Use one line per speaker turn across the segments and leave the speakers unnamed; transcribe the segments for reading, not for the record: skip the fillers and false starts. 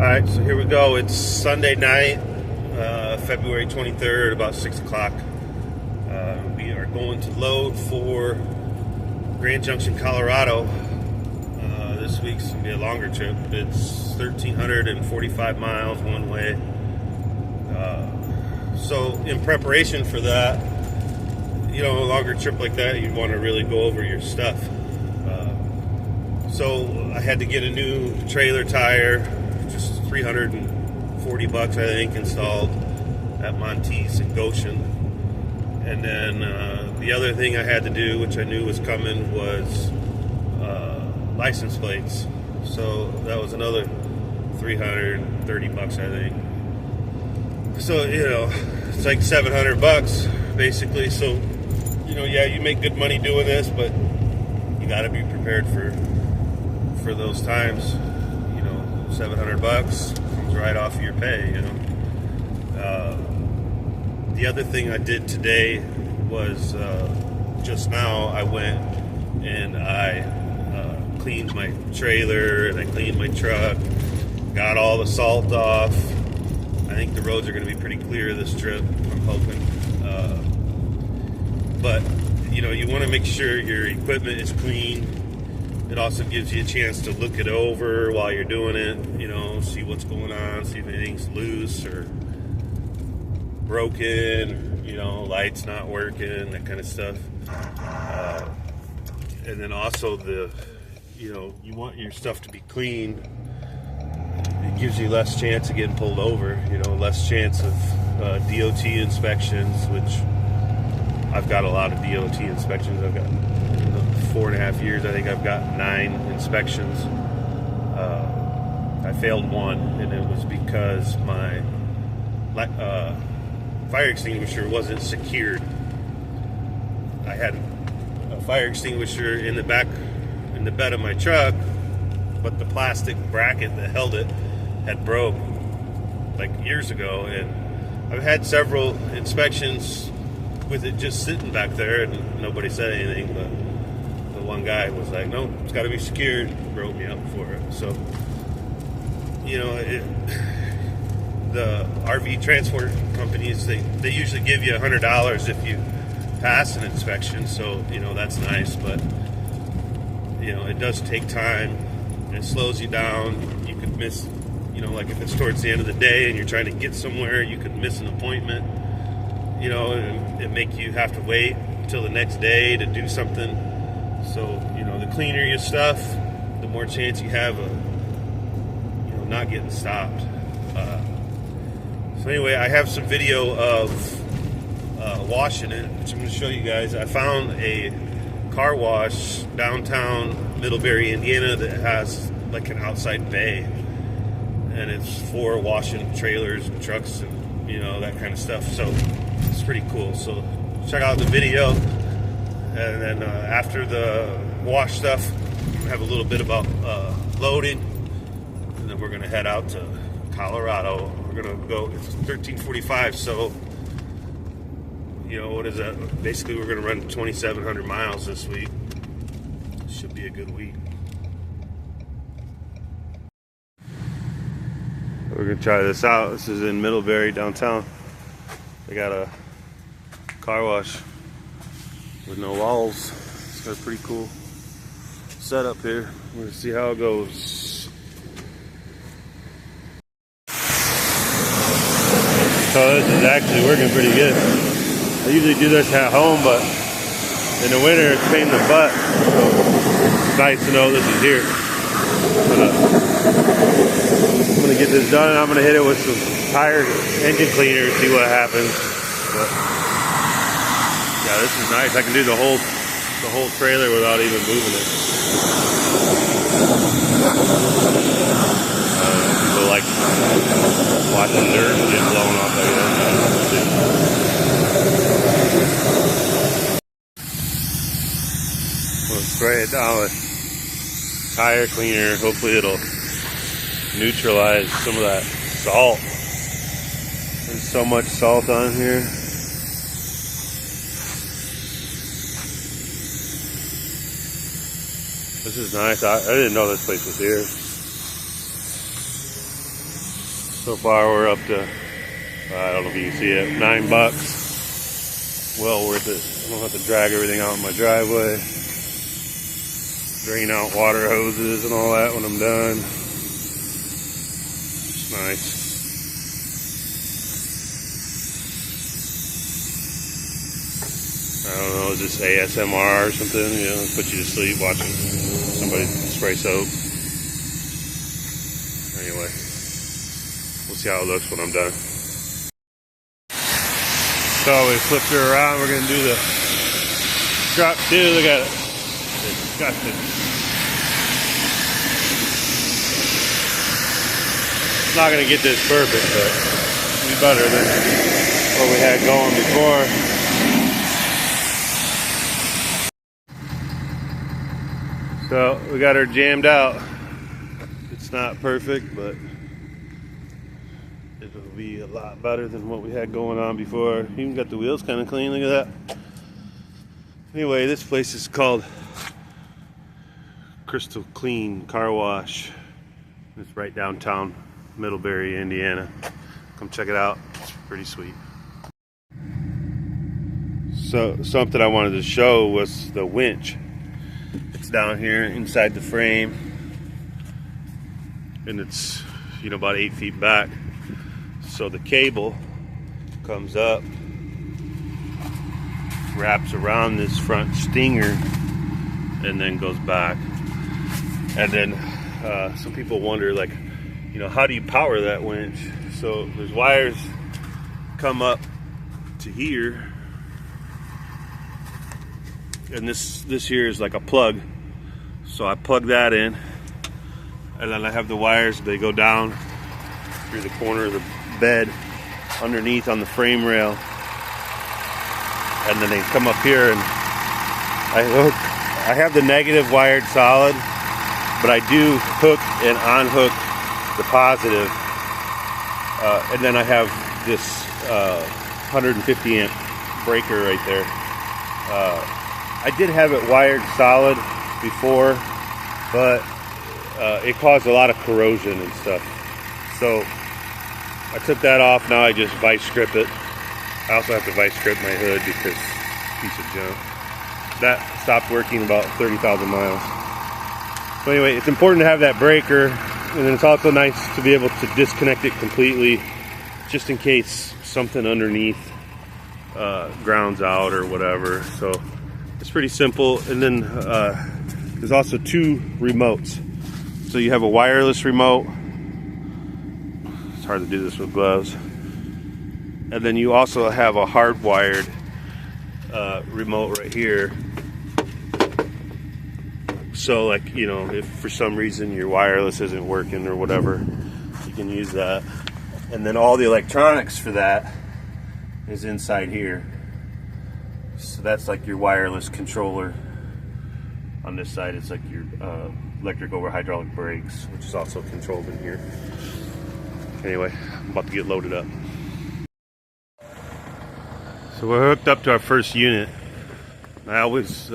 Alright, so here we go. It's Sunday night, February 23rd, about 6 o'clock. We are going to load for Grand Junction, Colorado. This week's going to be a longer trip. It's 1,345 miles one way. So in preparation for that, you know, a longer trip like that, you'd want to really go over your stuff. So I had to get a new trailer tire, just $340 I think, installed at Monteith in Goshen. And then the other thing I had to do, which I knew was coming, was license plates. So that was another $330 I think. So, you know, it's like $700 basically. So, you know, yeah, you make good money doing this, but you got to be prepared for those times. You know, $700 comes right off of your pay, you know. The other thing I did today was just now I went and I cleaned my trailer and I cleaned my truck, got all the salt off. I think the roads are going to be pretty clear this trip, I'm hoping. But, you know, you want to make sure your equipment is clean. It also gives you a chance to look it over while you're doing it, you know, see what's going on, see if anything's loose or broken, you know, lights not working, that kind of stuff. And then also you know, you want your stuff to be clean. It gives you less chance of getting pulled over, you know, less chance of DOT inspections, which I've got a lot of DOT inspections. I've got 4.5 years, I think I've got 9 inspections. I failed one, and it was because my fire extinguisher wasn't secured. I had a fire extinguisher in the bed of my truck, but the plastic bracket that held it had broke like years ago, and I've had several inspections with it just sitting back there and nobody said anything, but the one guy was like, no, it's got to be secured, wrote me up for it. So, you know, the RV transport companies, they usually give you $100 if you pass an inspection, so, you know, that's nice, but, you know, it does take time. It slows you down. You could miss, you know, like if it's towards the end of the day and you're trying to get somewhere, you could miss an appointment, you know, and it make you have to wait until the next day to do something. So, you know, the cleaner your stuff, the more chance you have of, you know, not getting stopped. So anyway, I have some video of washing it, which I'm going to show you guys. I found a car wash downtown Middlebury, Indiana, that has like an outside bay, and it's for washing trailers and trucks and, you know, that kind of stuff. So it's pretty cool. So check out the video, and then after the wash stuff, we'll have a little bit about loading, and then we're going to head out to Colorado. We're going to go, it's 1345, so, you know, what is that? Basically, we're going to run 2,700 miles this week. Should be a good week. We're going to try this out. This is in Middlebury, downtown. They got a car wash with no walls. It's got a pretty cool setup here. We're going to see how it goes. So this is actually working pretty good. I usually do this at home, but in the winter it's a pain in the butt. So it's nice to know this is here. But, I'm going to get this done, and I'm going to hit it with some tire engine cleaner, see what happens. But yeah, this is nice. I can do the whole trailer without even moving it. People like watching dirt get blown off like that. We'll spray it down with tire cleaner. Hopefully it'll neutralize some of that salt. There's so much salt on here. This is nice. I didn't know this place was here. So far we're up to, I don't know if you can see it, $9. Well worth it. I don't have to drag everything out in my driveway. Drain out water hoses and all that when I'm done. It's nice. I don't know, is this ASMR or something? You know, put you to sleep watching somebody spray soap. Anyway, we'll see how it looks when I'm done. So we flipped her around. We're gonna do the drop too. Look at it. It's disgusting. It's not gonna get this perfect, but it'll be better than what we had going before. So we got her jammed out. It's not perfect, but it'll be a lot better than what we had going on before. Even got the wheels kind of clean. Look at that. Anyway, this place is called Crystal Clean Car Wash. It's right downtown Middlebury, Indiana. Come check it out. It's pretty sweet. So something I wanted to show was the winch. It's down here inside the frame, and it's, you know, about 8 feet back. So the cable comes up, wraps around this front stinger, and then goes back. And then some people wonder, like, you know, how do you power that winch? So there's wires come up to here, and this here is like a plug. So I plug that in, and then I have the wires. They go down through the corner of the bed underneath on the frame rail, and then they come up here, and I have the negative wired solid, but I do hook and unhook the positive, and then I have this 150 amp breaker right there. I did have it wired solid before, but it caused a lot of corrosion and stuff. So I took that off. Now I just vice grip it. I also have to vice grip my hood because piece of junk. That stopped working about 30,000 miles. So anyway, it's important to have that breaker, and then it's also nice to be able to disconnect it completely, just in case something underneath grounds out or whatever. So it's pretty simple. And then there's also 2 remotes. So you have a wireless remote. It's hard to do this with gloves. And then you also have a hardwired remote right here. So, like, you know, if for some reason your wireless isn't working or whatever, you can use that. And then all the electronics for that is inside here. So that's like your wireless controller. On this side, it's like your electric over hydraulic brakes, which is also controlled in here. Anyway, I'm about to get loaded up. So we're hooked up to our first unit. I always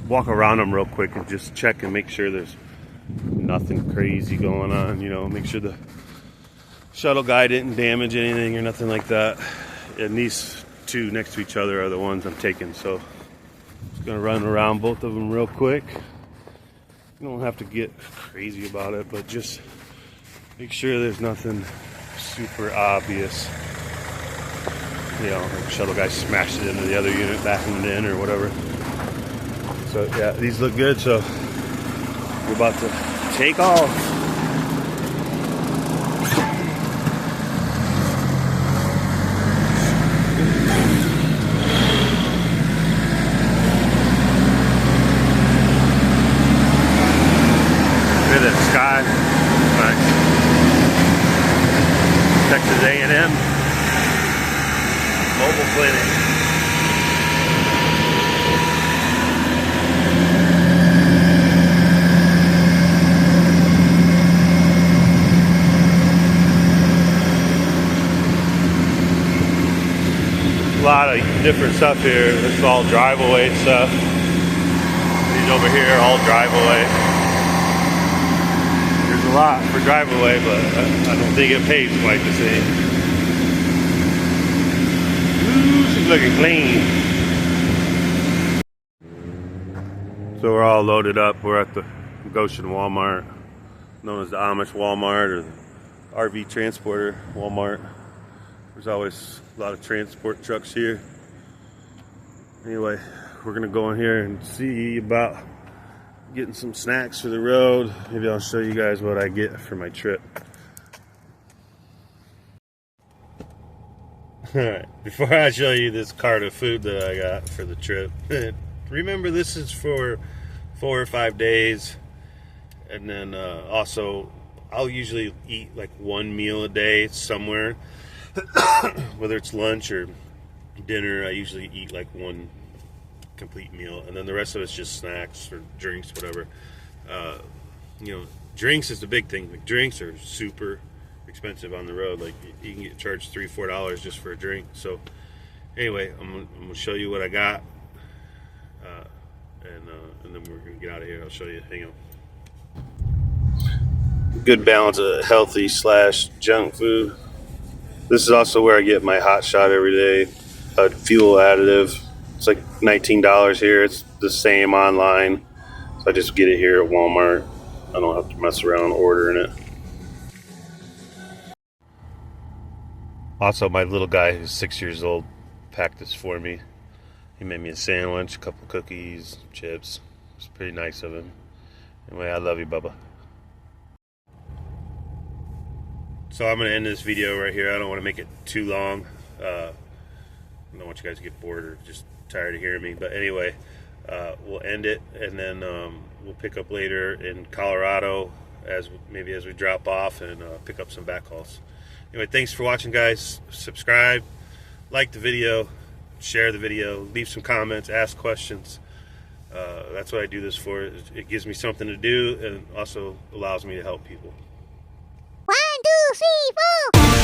walk around them real quick and just check and make sure there's nothing crazy going on. You know, make sure the shuttle guy didn't damage anything or nothing like that. And these 2 next to each other are the ones I'm taking. So I'm just gonna run around both of them real quick. You don't have to get crazy about it, but just make sure there's nothing super obvious. You know, the shuttle guy smashed it into the other unit, backing it in or whatever. So yeah, these look good, so we're about to take off. Look at that sky. Nice. Texas A&M Mobile Clinic. A lot of different stuff here. This is all drive-away stuff. These over here are all drive-away. There's a lot for drive away, but I don't think it pays quite the same. Ooh, she's looking clean. So we're all loaded up. We're at the Goshen Walmart, known as the Amish Walmart or the RV Transporter Walmart. There's always a lot of transport trucks here. Anyway, we're gonna go in here and see about getting some snacks for the road. Maybe I'll show you guys what I get for my trip. Alright, before I show you this cart of food that I got for the trip, remember this is for 4 or 5 days, and then also I'll usually eat like one meal a day somewhere, whether it's lunch or dinner. I usually eat like one complete meal, and then the rest of it's just snacks or drinks, whatever. You know, drinks is the big thing. Like, drinks are super expensive on the road. Like, you can get charged $3-4 just for a drink. So anyway, I'm gonna show you what I got, and then we're gonna get out of here. I'll show you. Hang on. Good balance of healthy / junk food. This is also where I get my hot shot every day, a fuel additive. It's like $19 here. It's the same online, so I just get it here at Walmart. I don't have to mess around ordering it. Also, my little guy who's 6 years old packed this for me. He made me a sandwich, a couple cookies, chips. It's pretty nice of him. Anyway, I love you, Bubba. So I'm going to end this video right here. I don't want to make it too long. I don't want you guys to get bored or just tired of hearing me. But anyway, we'll end it, and then we'll pick up later in Colorado maybe as we drop off and pick up some backhauls. Anyway, thanks for watching, guys. Subscribe, like the video, share the video, leave some comments, ask questions. That's what I do this for. It gives me something to do, and also allows me to help people.
1, 2, 3, 4.